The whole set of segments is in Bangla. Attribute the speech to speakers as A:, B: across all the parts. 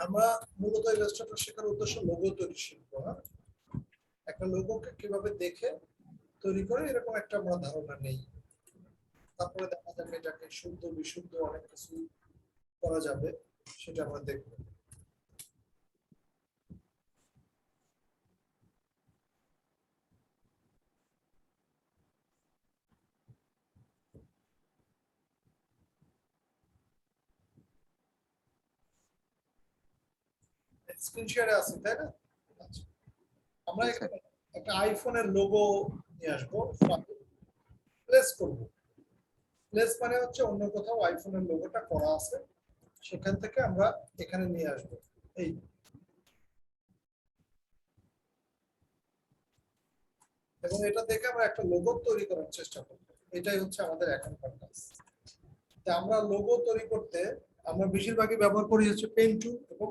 A: আমরা মূলত ইলাস্ট্রেটর শেখার উদ্দেশ্য লোগো তৈরি শিখবো। একটা লোগোকে কিভাবে দেখে তৈরি করে এরকম একটা আমরা ধারণা নেই। তারপরে দেখা যাবে এটাকে শুদ্ধ বিশুদ্ধ অনেক কিছু করা যাবে, সেটা আমরা দেখবো। স্ক্রিন শেয়ারে আছে তাই না? আচ্ছা, আমরা এখানে একটা আইফোনের লোগো নিয়ে আসবো, প্লেস করব। প্লেস মানে হচ্ছে অন্য কোথাও আইফোনের লোগোটা করা আছে, সেখান থেকে আমরা এখানে নিয়ে আসবো। এই এবং এটা দেখে আমরা একটা লোগো তৈরি করার চেষ্টা করব। এটাই হচ্ছে আমাদের এখনকার কাজ। আমরা লোগো তৈরি করতে আমরা বেশিরভাগই ব্যবহার করি হচ্ছে পেন টুল, এবং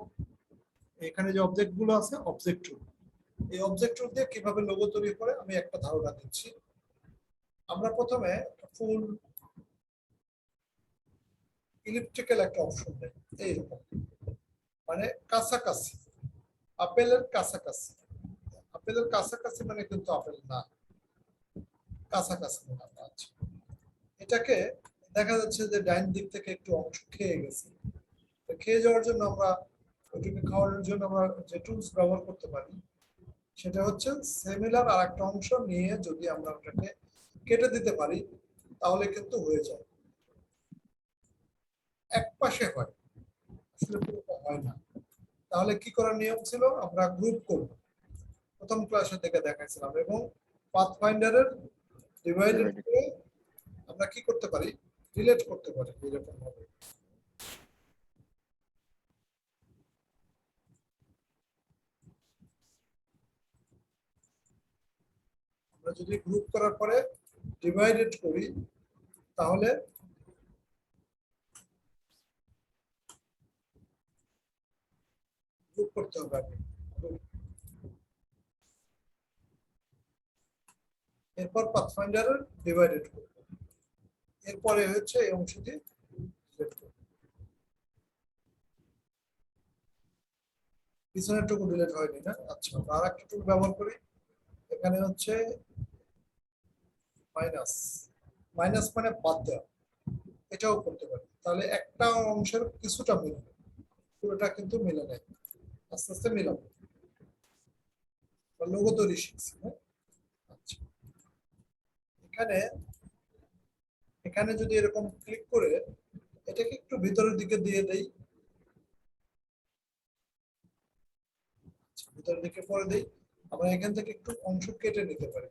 A: এখানে যে অবজেক্ট গুলো আছে অবজেক্ট টুল। এই অবজেক্ট টুল দিয়ে কিভাবে লোগো তৈরি করে আমি একটা ধারণা দিচ্ছি। আমরা প্রথমে ফুল ইলিপ্টিক্যাল একটা অপশন দেই, এইরকম, মানে কাছাকাছি, আপেলের কাছাকাছি। আপেলের কাছাকাছি মানে কিন্তু আপেল না, কাছাকাছি না। আচ্ছা, এটাকে দেখা যাচ্ছে যে ডাইন দিক থেকে একটু অংশ খেয়ে গেছে। খেয়ে যাওয়ার জন্য আমরা ওইটাকে খাওয়ানোর জন্য আমরা যে টুলস ব্যবহার করতে পারি সেটা হচ্ছে সিমিলার আর একটা অংশ নিয়ে যদি আমরা ওটাকে কেটে দিতে পারি তাহলে কিন্তু হয়ে যায়। এক পাশে হয়, আসলে পুরোটা হয় না। তাহলে কি করার নিয়ম ছিল, আমরা গ্রুপ করব, প্রথম ক্লাসে থেকে দেখাইছিলাম, এবং পাথফাইন্ডারের ডিভাইডেড করে আমরা কি করতে পারি, রিলেট করতে পারি এরকম ভাবে। আমরা যদি গ্রুপ করার পরে ডিভাইডেড করি তাহলে গ্রুপ করতে হবে আগে। এরপর পাথফাইন্ডারের ডিভাইডেড করব, এরপরে হচ্ছে এই অংশটি সিলেক্ট করব। পিছনের টুকু ডিলিট হয়নি না? আচ্ছা, আমরা আর একটা টুল ব্যবহার করি, এখানে হচ্ছে মাইনাস। মাইনাস মানে বাদ দেওয়া, এটাও করতে পারি। তাহলে একটা অংশের কিছুটা মিলবে, পুরোটা কিন্তু মিলে নেয়। আস্তে আস্তে মিলাবো, লোগো তৈরি শিখছি। আচ্ছা, এখানে এখানে যদি এরকম ক্লিক করে এটাকে একটু ভিতরের দিকে দিয়ে দেই, ভিতরের দিকে পরে দেই, আমরা এখান থেকে একটু অংশ কেটে নিতে পারি।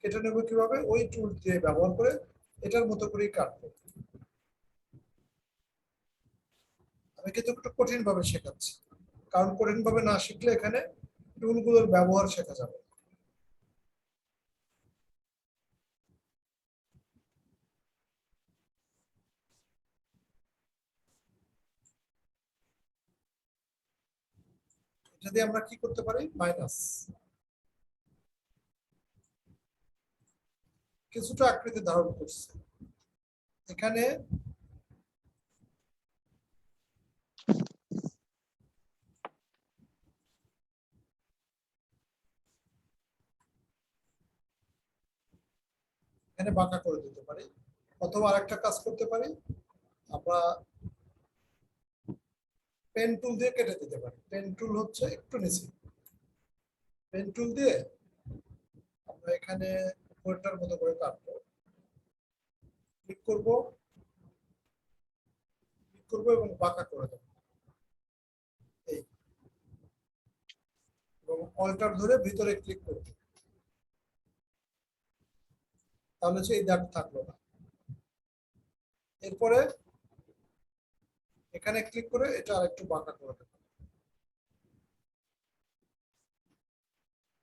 A: কেটে নেব কিভাবে, ওই টুল দিয়ে ব্যবহার করে এটার মতো করেই কাটবো। আমি কিন্তু একটু কঠিন ভাবে শেখাচ্ছি, কারণ কঠিন ভাবে না শিখলে এখানে টুলগুলোর ব্যবহার শেখা যাবে। এটা দিয়ে আমরা কি করতে পারি, মাইনাস কিছুটা আকৃতি ধারণ করছে। এখানে এখানে বাঁকা করে দিতে পারি, অথবা আরেকটা কাজ করতে পারি, আমরা পেন টুল দিয়ে কেটে দিতে পারি। পেন টুল হচ্ছে একটু নিচে, পেন টুল দিয়ে আমরা এখানে উপরটার মতো করে কাটবো, ক্লিক করবো, ক্লিক করবো এবং বাঁকা করে দেবো, এই, এবং অল্টার ধরে ভিতরে ক্লিক করবো, তাহলে সেই দাগ থাকলো না। এরপরে এখানে ক্লিক করে এটা আরেকটু বাঁকা করে দেবো,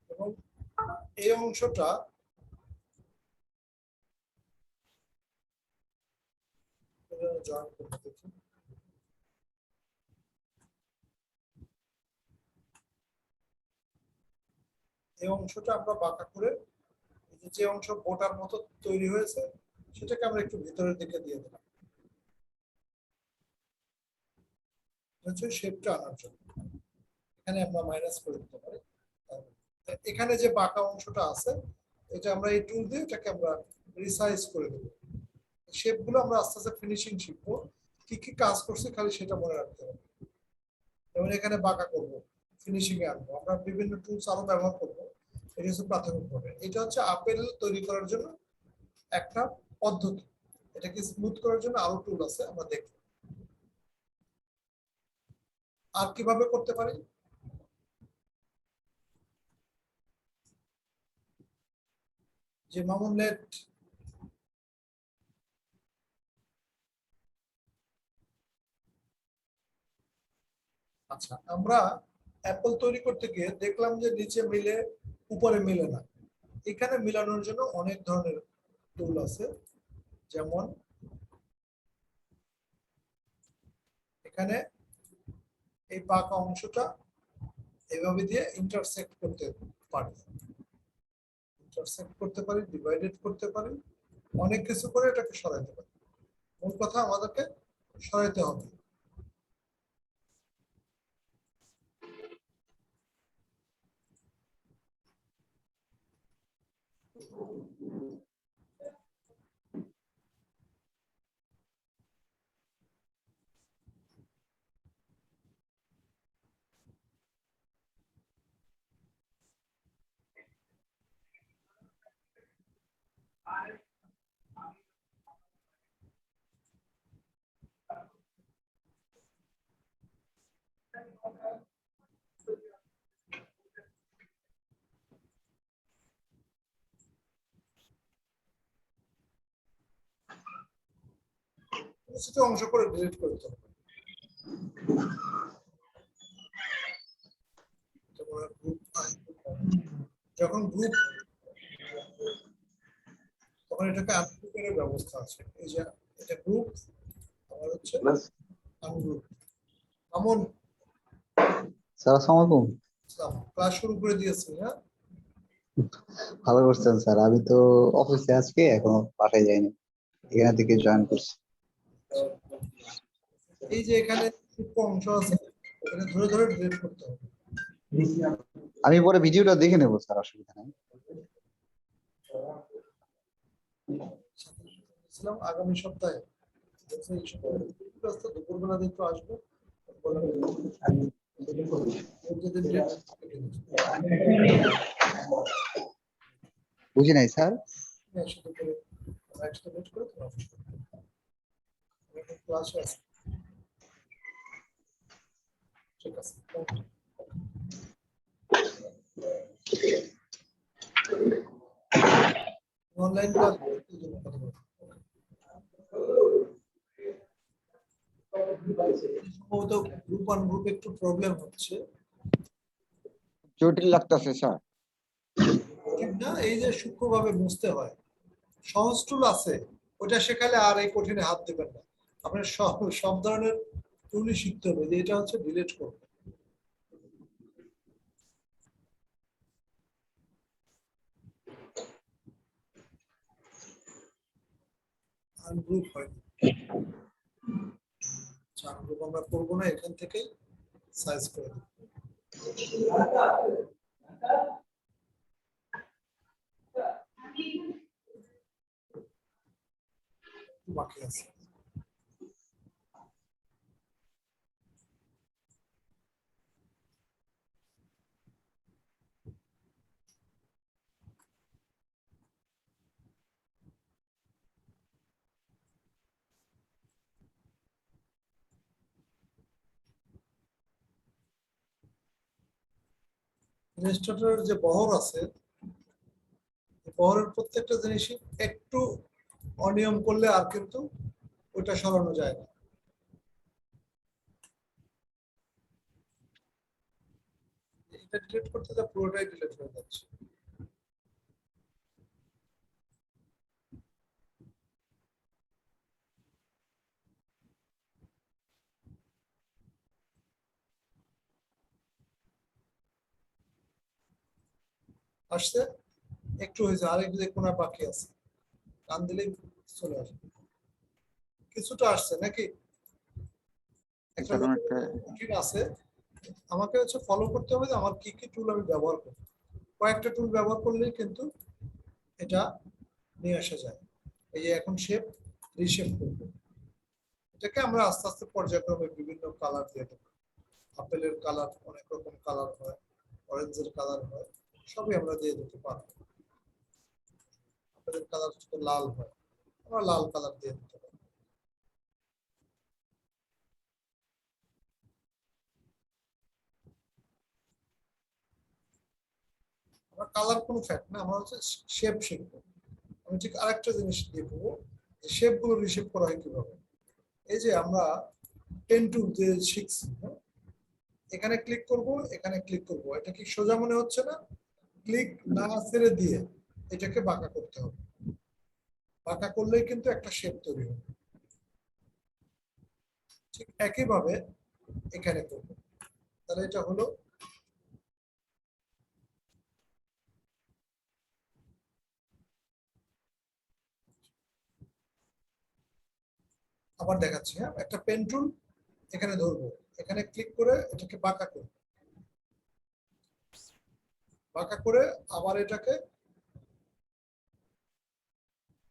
A: এবং এই অংশটা জয়েন করতে দেখি। এই অংশটা আমরা বাঁকা করে যে অংশ বোটার মতো তৈরি হয়েছে সেটাকে আমরা একটু ভিতরের দিকে দিয়ে দিলাম। হচ্ছে শেপটা আনার জন্য এখানে আমরা মাইনাস করে দিতে পারি। এখানে যে বাঁকা অংশটা আছে এটা আমরা এই টুল দিয়ে এটাকে আমরা রিসাইজ করে দেবো। শেপগুলো আমরা আস্তে আস্তে ফিনিশিং শিখবো, কি কি কাজ করছে খালি সেটা মনে রাখতে হবে। যেমন এখানে বাঁকা করবো, ফিনিশিং এ আনবো, আমরা বিভিন্ন টুলস আরো ব্যবহার করবো। এটা হচ্ছে প্রাথমিকভাবে, এটা হচ্ছে আপেল তৈরি করার জন্য একটা পদ্ধতি। এটাকে স্মুথ করার জন্য আরো টুল আছে, আমরা দেখব আর কিভাবে করতে পারি। যে মামুন লেট, আচ্ছা আমরা অ্যাপল তৈরি করতে গিয়ে দেখলাম যে নিচে মিলে উপরে মিলে না। এখানে মিলানোর জন্য অনেক ধরনের টুল আছে, যেমন এখানে এই বাঁকা অংশটা এভাবে দিয়ে ইন্টারসেক্ট করতে পারি, ইন্টারসেক্ট করতে পারি, ডিভাইডেড করতে পারি, অনেক কিছু করে এটাকে সরাইতে পারি। মূল কথা আমাদেরকে সরাইতে হবে। ছোট অংশ করে ডিলিট করতে হবে। যখন গ্রুপ তখন এটাকে আনগ্রুপের ব্যবস্থা আছে। এই যে এটা গ্রুপ, আবার হচ্ছে আনগ্রুপ। আমন
B: স্যার আসসালামু আলাইকুম।
A: ক্লাস শুরু করে দিয়েছি। হ্যাঁ,
B: ভালো করছেন স্যার, আমি তো অফিসে আজকে এখনো বাসায় যাইনি, এখানে থেকে জয়েন করছি।
A: এই যে এখানে সূক্ষ্ম অংশ আছে, এটা ধরে ধরে ডিলিট করতে হবে।
B: আমি পরে ভিডিওটা দেখে নেবো স্যার, অসুবিধা নেই।
A: আগামী সপ্তাহে দুপুরবেলা দিন তো আসবো।
B: বুঝি নাই স্যার।
A: ক্লাস আছে, ঠিক আছে। অনলাইন ক্লাস সম্ভবত গ্রুপ অন গ্রুপ একটু প্রবলেম হচ্ছে।
B: জটিল লাগতেছে স্যার।
A: ঠিক না, এই যে সূক্ষ্মভাবে বুঝতে হয়। সহজ টুল আছে, ওটা শেখালে আর এই কঠিনে হাত দেবেন না। আপনার সব ধরনের টুলই শিখতে হবে, যে এটা হচ্ছে ডিলিট করবে। আনগ্রুপ হয়, আনগ্রুপ আমরা করবো না, এখান থেকেই সাইজ করে দেবো। বাকি আছে রেজিস্ট্রেটরের যে বহর আছে, বহরের প্রত্যেকটা জিনিসই একটু অনিয়ম করলে আর কিন্তু ওটা সরানো যায় না। এটা ডিলিট করতে যা পুরোটাই ডিলিট হয়ে যাচ্ছে। আসছে, একটু হয়েছে, আরেকটু কোনা বাকি আছে, টান দিলেই চলে আসবে। কিছুটা আসছে নাকি? একটা
C: কারণ একটা
A: রুটিন আছে, আমাকে হচ্ছে ফলো করতে হবে যে আমার কি কি টুল আমি ব্যবহার করব। কয়েকটা টুল ব্যবহার করলেই কিন্তু এটা নিয়ে আসা যায়। এই যে এখন শেপ রিশেপ করব, এটাকে আমরা আস্তে আস্তে পর্যায়ক্রমে বিভিন্ন কালার দিয়ে দেবো। আপেলের কালার অনেক রকম কালার হয়, অরেঞ্জের কালার হয়, সবই আমরা দিয়ে দিতে পারবো। আপেলের কালার যদি লাল হয়, আমরা লাল কালার দিয়ে দিতে পারবো। আমরা কালার কোনো ফ্যাক্ট না, আমরা হচ্ছে শেপ শিখবো। আমি ঠিক আরেকটা জিনিস দেখবো যে শেপ গুলো রিশেপ করা হয় কিভাবে। এই যে আমরা পেন টুল যে শিখছি, হ্যাঁ? এখানে ক্লিক করব, এখানে ক্লিক করব, এটা কি সোজা মনে হচ্ছে না? ক্লিক না ছেড়ে দিয়ে এটাকে বাঁকা করতে হবে। বাঁকা করলেই কিন্তু একটা শেপ তৈরি হবে। ঠিক একইভাবে এখানে করব, তাহলে এটা হলো আবার দেখাচ্ছি। হ্যাঁ, একটা পেন টুল এখানে ধরবো, এখানে ক্লিক করে এটাকে বাঁকা করব, বাঁকা করে আবার এটাকে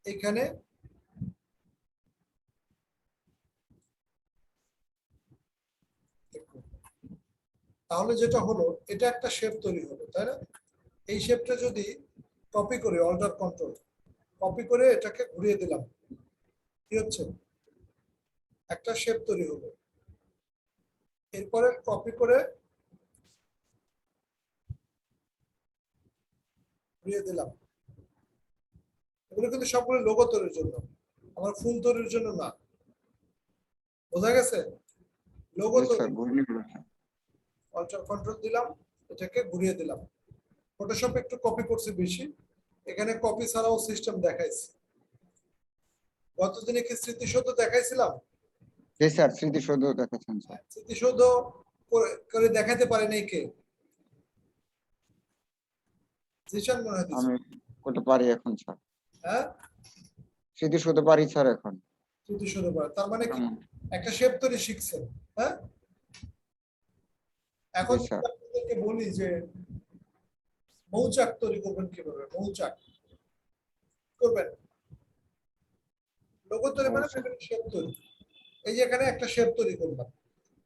A: এখানে click করব। তাহলে যেটা হলো এটা একটা শেপ তৈরি হলো, তাই না? এই শেপটা যদি কপি করে অল্টার কন্ট্রোল কপি করে এটাকে ঘুরিয়ে দিলাম, কি হচ্ছে? একটা শেপ তৈরি হলো। এরপরে কপি করে ঘুরিয়ে দিলাম। এগুলো কিন্তু সবগুলো লোগো তৈরির জন্য, আমার ফুল তৈরির জন্য না। বোঝা গেছে? লোগো তৈরি, অল্টার কন্ট্রোল দিলাম, এটাকে ঘুরিয়ে দিলাম। ফটোশপ একটু কপি করছে বেশি, এখানে কপি ছাড়াও সিস্টেম দেখাইছে। গতদিনে কি স্মৃতিসৌধ দেখাইছিলাম?
C: জি স্যার, স্মৃতিসৌধ দেখাচ্ছেন স্যার।
A: স্মৃতিসৌধ করে দেখাতে পারে নাই কে? জিশান মনে হয় দিছে।
C: আমি করতে পারি এখন স্যার,
A: হ্যাঁ,
C: স্মৃতিসৌধ পারি স্যার এখন।
A: স্মৃতিসৌধ পারে, তার মানে কি একটা শেপ তৈরি শিখছেন। হ্যাঁ, এখন
C: জি
A: যদি
C: স্যার।
A: আপনাদেরকে বলি যে মৌচাক তৈরি করবেন কিভাবে, মৌচাক করবেন, লোগো তৈরি মানে বিভিন্ন শেপ তৈরি। এই যে এখানে একটা শেপ তৈরি করলাম,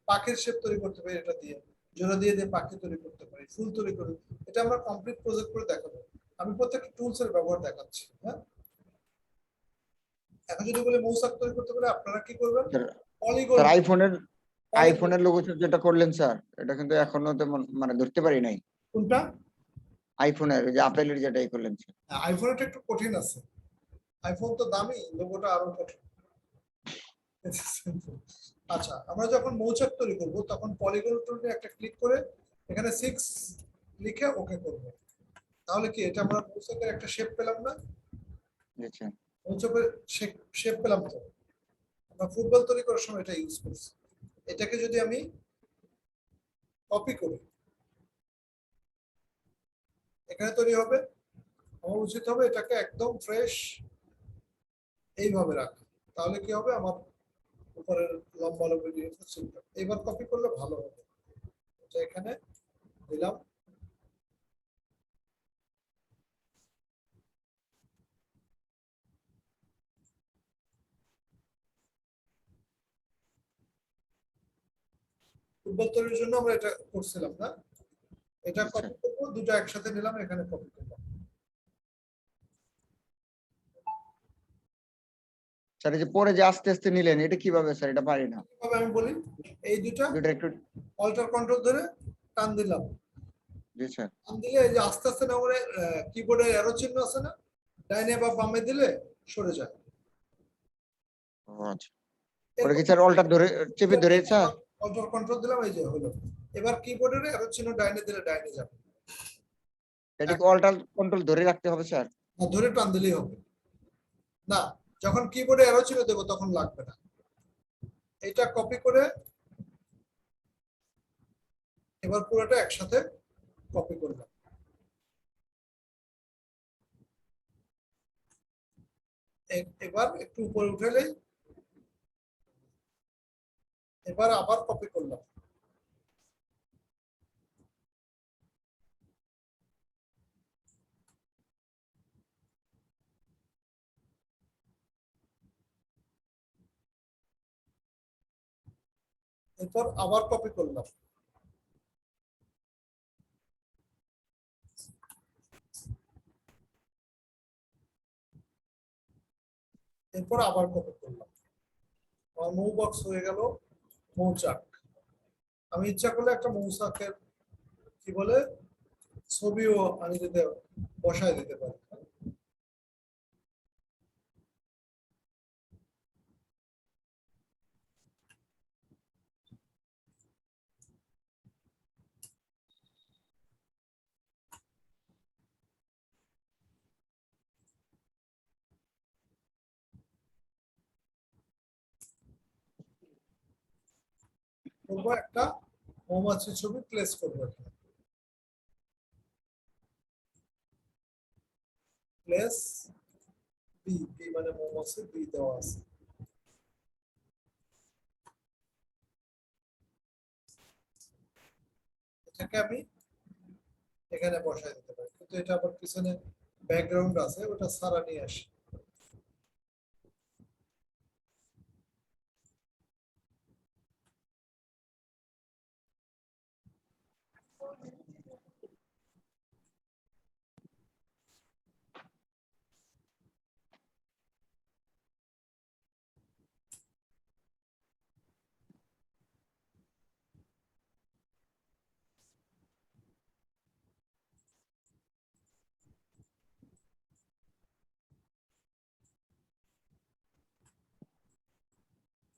A: পাখির শেপ তৈরি করতে পারি এটা দিয়ে, জোড়া দিয়ে দিয়ে পাখি তৈরি করতে পারি, ফুল তৈরি করি। এটা আমরা কমপ্লিট প্রজেক্ট করে দেখাবো। আমি প্রত্যেকটা টুলস এর ব্যবহার দেখাচ্ছি। হ্যাঁ, এখন যদি বলি মৌচাক তৈরি করতে পারে, আপনারা কি করবেন? পলিগন,
C: স্যার আইফোনের লোগো যেটা করলেন স্যার, এটা কিন্তু এখনো তেমন মানে ধরতে পারি নাই।
A: কোনটা?
C: আইফোনের যে আপেলের যেটাই করলেন স্যার।
A: আইফোনটা একটু কঠিন আছে, আইফোন তো দামি, লোগোটা আরো কঠিন। আচ্ছা, আমরা যখন মৌচাক তৈরি করব তখন পলিগন টুলে একটা ক্লিক করে এখানে 6 লিখে ওকে করব। তাহলে কি এটা আমরা মৌচাকের একটা শেপ পেলাম না?
C: জি স্যার।
A: মৌচাকের শেপ পেলাম তো। আমরা ফুটবল তৈরি করার সময় এটা ইউজ করছি। এটাকে যদি আমি কপি করি, এখানে তৈরি হবে। আমার উচিত হবে এটাকে একদম ফ্রেশ এইভাবে রাখা। তাহলে কি হবে, আমার উপরের লম্বা লম্বা জিনিসটা চিনতে এবার কপি করলে ভালো হবে। এটা এখানে দিলাম, ফুটবল তৈরির জন্য আমরা এটা করছিলাম না? এটা কপি করবো, দুটো একসাথে নিলাম, এখানে কপি করলাম।
C: স্যার এই যে পরে যে আস্তে আস্তে নিলেন, এটা কিভাবে স্যার? এটা পারি না।
A: কিভাবে আমি বলি, এই দুটো
C: দুটো একটু।
A: অল্টার কন্ট্রোল ধরে টান দিলাম,
C: জি স্যার।
A: টান দিলে এই যে আস্তে আস্তে না করে কিবোর্ডে অ্যারো চিহ্ন আছে না, ডাইনে বা বামে দিলে সরে যায়।
C: ও আচ্ছা, ওটা কি স্যার অল্টার ধরে চেপে ধরে স্যার?
A: অল্টার কন্ট্রোল দিলাম, এই যে হলো। এবার কিবোর্ডের অ্যারো চিহ্ন ডাইনে দিলে ডাইনে যাবে।
C: এটা কি অল্টার কন্ট্রোল ধরে রাখতে হবে স্যার?
A: ধরে টান দিলেই হবে। না, যখন কিবোর্ডে অ্যারো চিহ্ন দেবো তখন লাগবে না। এটা কপি করে এবার পুরোটা একসাথে কপি করলাম। এবার একটু উপরে উঠালেই এবার আবার কপি করলাম, এরপর আবার কপি করলাম, এরপর আবার কপি করলাম। আমার মৌ বক্স হয়ে গেল মৌচাক। আমি ইচ্ছা করলে একটা মৌচাকের কি বলে ছবিও আমি যদি বসায় দিতে পারি। করবো একটা মৌমাছির ছবি প্লেস করবো এখানে, প্লেস বি, বি মানে মৌমাছি, বি দেওয়া আছে। এটাকে আমি এখানে বসায় দিতে পারি, কিন্তু এটা আবার পিছনে ব্যাকগ্রাউন্ড আছে, ওটা সারা নিয়ে আসি।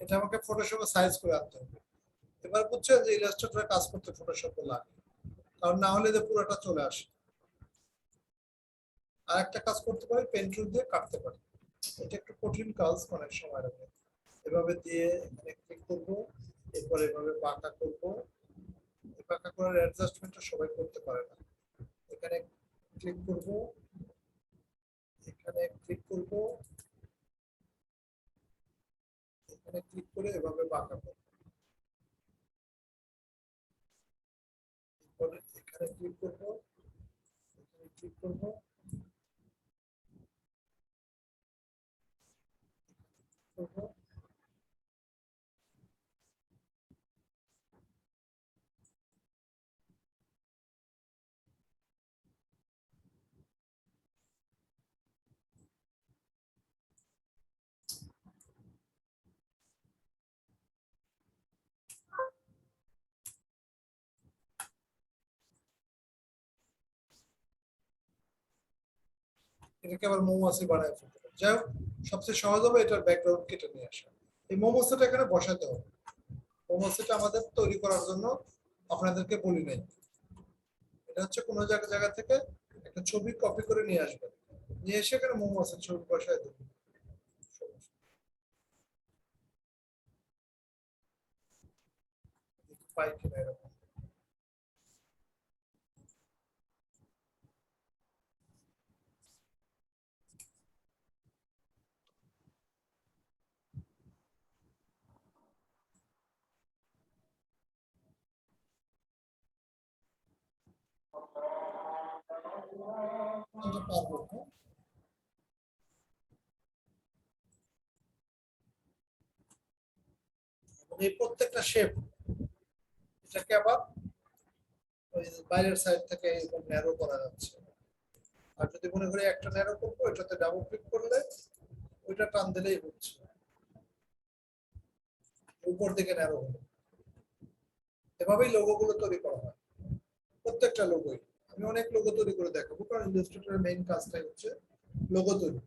A: এটা আমাকে ফটোশপে সাইজ করে আনতে হবে। এবার বুঝছেন যে ইলাস্ট্রেটরে কাজ করতে ফটোশপ লাগে, কারণ না হলে যে পুরোটা চলে আসে। আর একটা কাজ করতে পারি, পেন টুল দিয়ে কাটতে পারি। এটা একটু কঠিন কাজ, অনেক সময় লাগে। এভাবে দিয়ে এখানে ক্লিক করবো, এরপর এভাবে বাঁকা করবো। এই বাঁকা করার অ্যাডজাস্টমেন্টটা সবাই করতে পারে না। এখানে ক্লিক করব, এখানে ক্লিক করব, এখানে ক্লিক করে এভাবে বাঁকা করব। এরপরে এখানে ক্লিক করব, এখানে ক্লিক করব, করব। এটাকে আবার মৌমাছি বানায় ফেলতে পারি। যাই হোক, সবচেয়ে সহজ হবে এটার ব্যাকগ্রাউন্ড কেটে নিয়ে আসা। এই মৌমাছিটা এখানে বসাতে হবে। মৌমাছিটা আমাদের তৈরি করার জন্য আপনাদেরকে বলি নাই। এটা হচ্ছে কোনো জায়গা জায়গা থেকে একটা ছবি কপি করে নিয়ে আসবেন, নিয়ে এসে এখানে মৌমাছির ছবি বসায় দেবেন। পাই কিনা এরকম। এটা পারবো না। এই প্রত্যেকটা শেপ এটাকে আবার ওই বাইরের সাইড থেকে এরকম ন্যারো করা যাচ্ছে। আর যদি মনে করি একটা ন্যারো করবো, এটাতে ডাবল ক্লিক করলে ওইটা টান দিলেই হচ্ছে, উপর দিকে ন্যারো হলো। এভাবেই লোগো গুলো তৈরি করা হয়, প্রত্যেকটা লোগোই। আমি অনেক লোগো তৈরি করে দেখাবো, কারণ ইলাস্ট্রেটরের মেইন কাজটাই হচ্ছে লোগো তৈরি।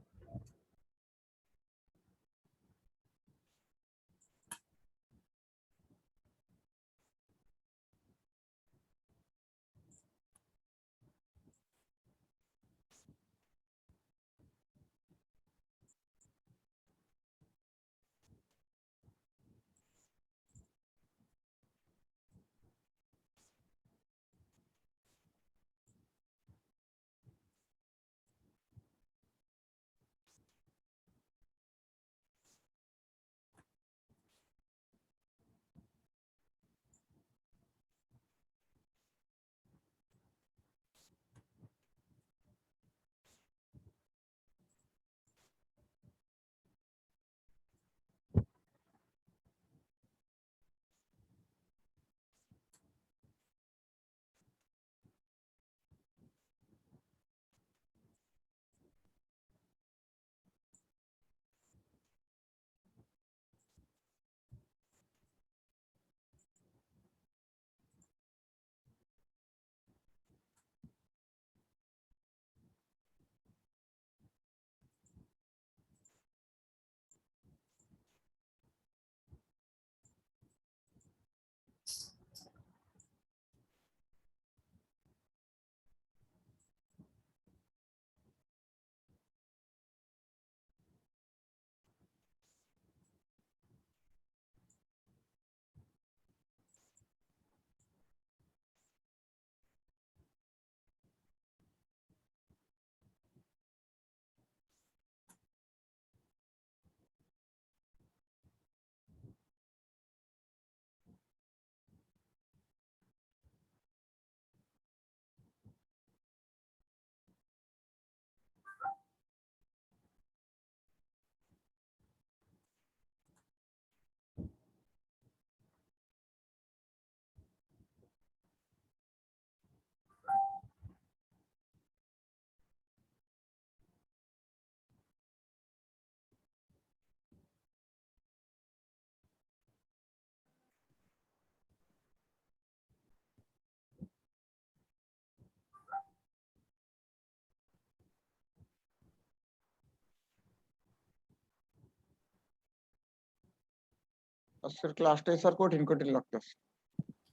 C: আজকের ক্লাসটাই স্যার কঠিন কঠিন লাগতেছে।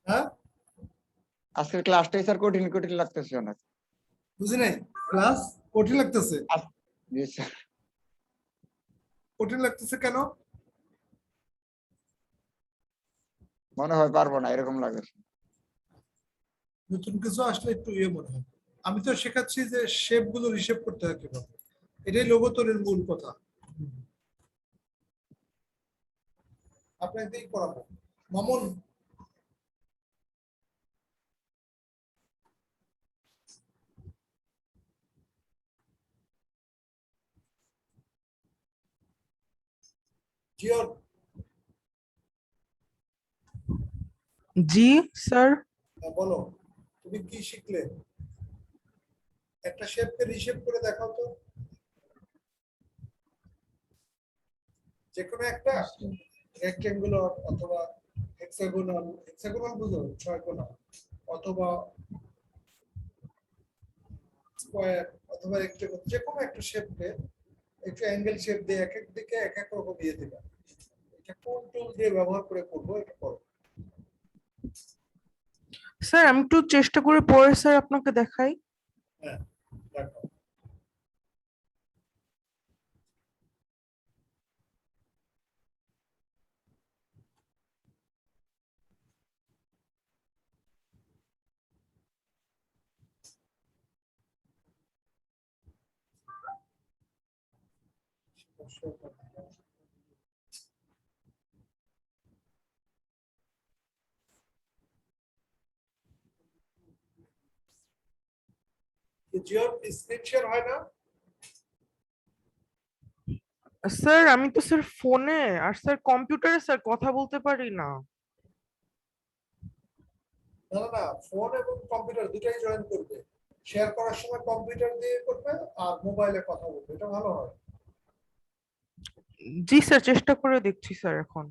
A: হ্যাঁ
C: আজকের ক্লাসটাই স্যার কঠিন কঠিন লাগতেছে অনেক।
A: বুঝি নাই, ক্লাস কঠিন লাগতেছে?
C: জি স্যার।
A: কঠিন লাগতেছে কেন?
C: মনে হয় পারবো না এরকম লাগে।
A: নতুন কিছু আসলে একটু ইয়ে মনে হয়। আমি তো শেখাচ্ছি যে শেপ গুলো রিশেপ করতে হয় কিভাবে, এটাই লোগো তৈরির মূল কথা। আপনাকেই করাবো মামুন। জিওর,
D: জি স্যার।
A: বলো তুমি কি শিখলে? একটা শেপকে রিশেপ করে দেখাও তো, যে কোনো একটা রেক্টেঙ্গুলার অথবা হেক্সাগোনাল, হেক্সাগোনাল বুঝো ছয়কোণাল, অথবা স্কয়ার অথবা রেক্টেঙ্গল, যে কোনো একটা শেপকে একটু অ্যাঙ্গেল শেপ দিয়ে এক এক দিকে এক এক রকম দিয়ে দিবা। এটা কোন টুল দিয়ে ব্যবহার করে করবো এটা করো।
D: স্যার আমি একটু চেষ্টা করে পরে স্যার আপনাকে দেখাই।
A: হ্যাঁ দেখো, জিওর স্ক্রিন শেয়ার হয় না?
D: স্যার আমি তো স্যার ফোনে আর স্যার কম্পিউটারে স্যার কথা বলতে পারি না।
A: না না না, ফোন এবং কম্পিউটার দুটাই জয়েন করবে। শেয়ার করার সময় কম্পিউটার দিয়ে করবে আর মোবাইলে কথা বলবে, এটা ভালো হয়।
D: জি স্যার, চেষ্টা করে দেখছি স্যার এখন।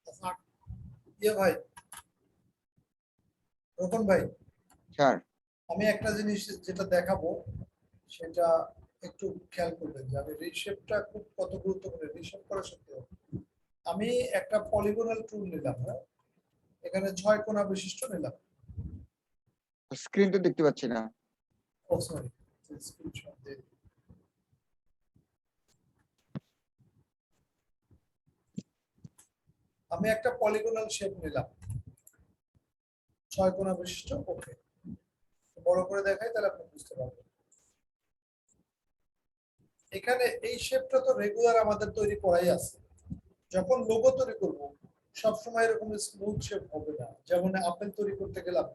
A: আচ্ছা, ইয়ে ভাই, রতন ভাই,
C: স্যার
A: আমি একটা জিনিস যেটা দেখাবো সেটা একটু খেয়াল করবেন যে আমি রিশেপটা খুব কত গুরুত্বপূর্ণ, রিশেপ করা সত্যি। আমি একটা পলিগনাল টুল নিলাম, হ্যাঁ, এখানে 6 কোণা বিশিষ্ট নিলাম।
C: স্ক্রিন তো দেখতে পাচ্ছি না।
A: ও সরি, স্ক্রিনশট দিয়ে দিই। আমি একটা পলিগনাল শেপ নিলাম 6 কোণা বিশিষ্ট। ওকে, বড় করে দেখাই তাহলে আপনি বুঝতে পারবেন। এখানে এই শেপটা তো রেগুলার আমাদের তৈরি করাই আছে। যখন লোগো তৈরি করব সবসময় এরকম স্মুথ শেপ হবে না। যেমন আপেল তৈরি করতে গেলাম,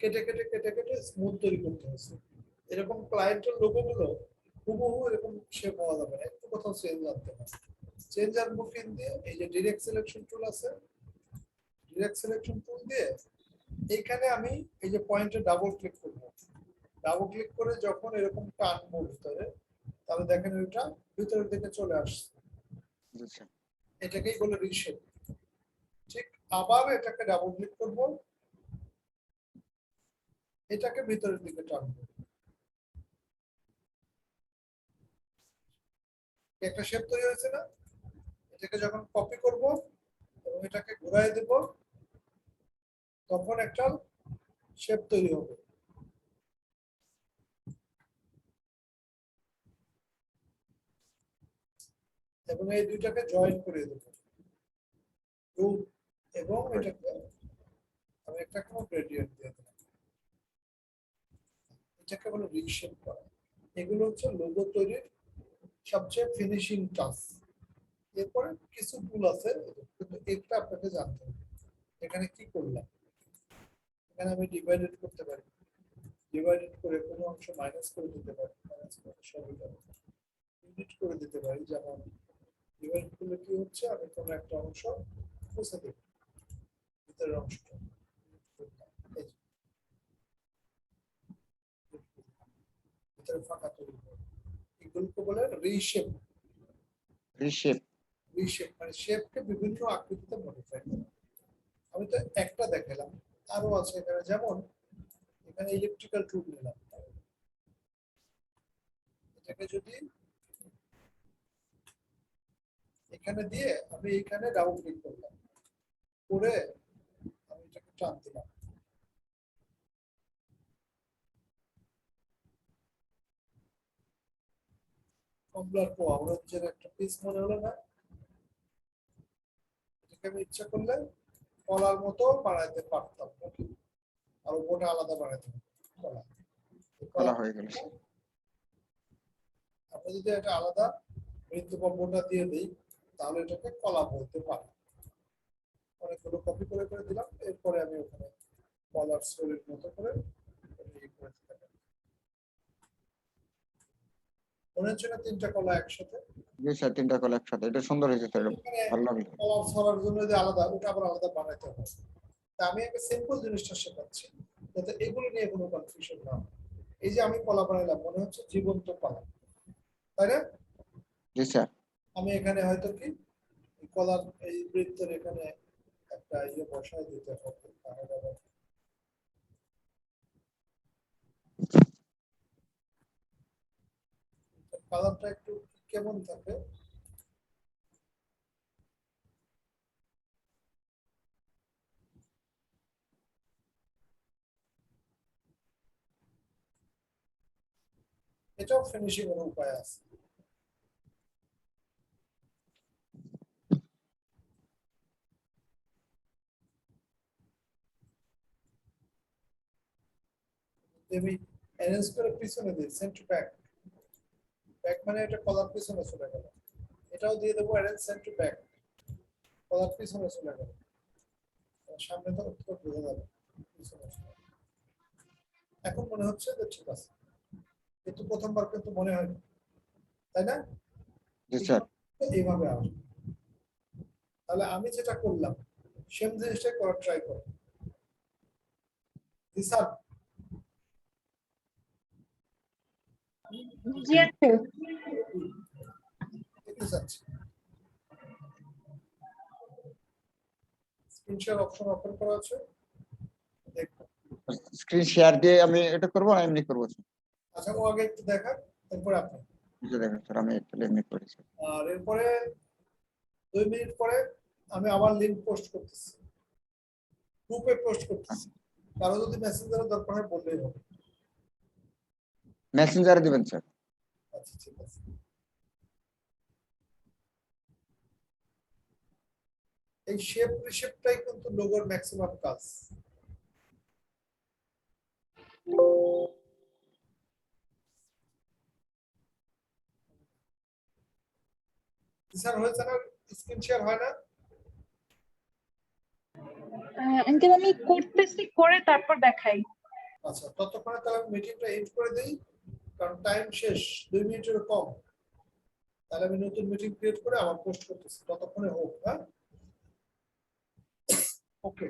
A: কেটে কেটে কেটে কেটে স্মুথ তৈরি করতে হচ্ছে। এরকম ক্লায়েন্টের লোগো গুলো হুবহু এরকম শেপ হওয়া যাবে না, একটু কোথাও চেঞ্জ আনতে হবে। চেঞ্জ আর বুকিং দিয়ে এই যে ডিরেক্ট সিলেকশন টুল আছে, ডিরেক্ট সিলেকশন টুল দিয়ে এইখানে আমি এই যে পয়েন্টে ডাবল ক্লিক করব। ডাবল ক্লিক করে যখন এরকম টানবো ভিতরে, তাহলে দেখেন এটা ভিতরের দিকে চলে আসছে।
C: জি স্যার।
A: এটাকেই বলে রিশেপ। ঠিক আবার এটাকে ডাবল ক্লিক করব, এটাকে ভিতরের দিকে টানবো। একটা শেপ তৈরি হয়েছে না? এটাকে যখন কপি করব এবং এটাকে ঘুরাই দেব, তখন একটা শেপ তৈরি হবে। এবং এই দুইটাকে জয়েন করে দেব, রুট এবং এটাকে আমি একটা কোনো গ্রেডিয়েন্ট দিয়ে দেব। এটাকে বলে রিশেপ করা। এগুলো হচ্ছে লোগো তৈরির সবচেয়ে ফিনিশিং টাচ। এরপরে কিছু টুল আছে, কিন্তু এটা আপনাকে জানতে হবে। এখানে কি করলাম, এখানে আমি ডিভাইডেড করতে পারি, ডিভাইডেড করে কোনো অংশ মাইনাস করে দিতে পারি, মাইনাস করে সবই ইউনিট করে দিতে পারি। যেমন ডিভাইড করলে কি হচ্ছে, আমি কোনো একটা অংশ মুছে দেব, ভিতরের অংশটা ভিতরে ফাঁকা তৈরি করে, এগুলোকে বলে রিশেপ।
C: রিশেপ।
A: রিশেপ মানে শেপকে বিভিন্ন আকৃতিতে মডিফাই করা। আমি তো একটা দেখালাম, আরো আছে এখানে, যেমন এখানে ইলেকট্রিক্যাল টুল নিলাম, এটাকে যদি এখানে দিয়ে আমি এখানে ডাবল ক্লিক করলাম, করে আমি এটাকে টান দিলাম, কমলার পোয়া অরেঞ্জের একটা পিস মনে হলো না? এটাকে আমি ইচ্ছা করলে কলার মতো বানাইতে পারতাম, আর উপরে আলাদা বানাইতে কলা।
C: কলা হয়ে গেল।
A: আপনি যদি এটা আলাদা বৃত্ত কম্পনটা দিয়ে দিই, তাহলে এটাকে কলা বলতে পারি। অনেকগুলো কপি করে করে দিলাম, এরপরে আমি ওখানে কলার স্টোরির মতো করে মনে হচ্ছে না তিনটা কলা একসাথে?
C: জি স্যার, তিনটা কলা একসাথে, এটা সুন্দর হয়েছে স্যার, ভালো লাগলো।
A: কলা ছড়ার জন্য যদি আলাদা, ওটা আবার আলাদা বানাইতে হবে। তা আমি একটা সিম্পল জিনিসটা শেখাচ্ছি যাতে এগুলো নিয়ে কোনো কনফিউশন না হয়। এই যে আমি কলা বানাইলাম, মনে হচ্ছে জীবন্ত কলা, তাই না?
C: জি স্যার।
A: আমি এখানে হয়তো কি কলার এই বৃত্তের এখানে একটা ইয়ে বসায় দিতে হবে, তাহলে আবার কালারটা একটু কেমন থাকে। এটাও ফিনিশিং এর উপায় আছে। আমি অ্যারেঞ্জ করে পিছনে দিই সেন্টার ব্যাক, ব্যাক মানে এটা কলার পিছনে চলে গেল, এটাও দিয়ে দেবো অ্যারেঞ্জ সেন্টার ব্যাক, কলার পিছনে চলে গেল, সামনে তো উত্তর বোঝা যাবে পিছনে চলে গেল। এখন মনে হচ্ছে যে ঠিক আছে, কিন্তু প্রথমবার কিন্তু মনে হয়, তাই না?
C: জি স্যার।
A: এইভাবে আসবে। তাহলে আমি যেটা করলাম সেম জিনিসটাই করার ট্রাই করো। স্যার
E: জি আঙ্কেল।
A: দেখতে চাচ্ছি স্ক্রিন শেয়ার অপশন ওপেন করা আছে, দেখো।
C: স্ক্রিন শেয়ার দিয়ে আমি এটা করবো না এমনি করবো স্যার?
A: আচ্ছা ও আগে একটু দেখা, তারপরে আপনি।
C: বুঝে দেখেন স্যার, আমি একটু এমনি করি স্যার।
A: আর এরপরে 2 মিনিট পরে আমি আবার লিংক পোস্ট করতেছি, গ্রুপে পোস্ট করতেছি, কারো যদি মেসেঞ্জারে দরকার হয় বললেই হবে।
C: মেসেঞ্জারে দিবেন স্যার?
A: আচ্ছা ঠিক আছে। এই শেপ রিশেপটাই কিন্তু লোগোর ম্যাক্সিমাম কাজ। স্যার হয়েছে না? স্ক্রিন শেয়ার হয় না?
E: আঙ্কেল আমি করতেছি, করে তারপর দেখাই।
A: আচ্ছা ততক্ষণে তাহলে মিটিংটা এন্ড করে দেই, কারণ টাইম শেষ, 2 মিনিটের কম। তাহলে আমি নতুন মিটিং ক্রিয়েট করে আবার পোস্ট করতেছি, ততক্ষণে হোক। হ্যাঁ ওকে।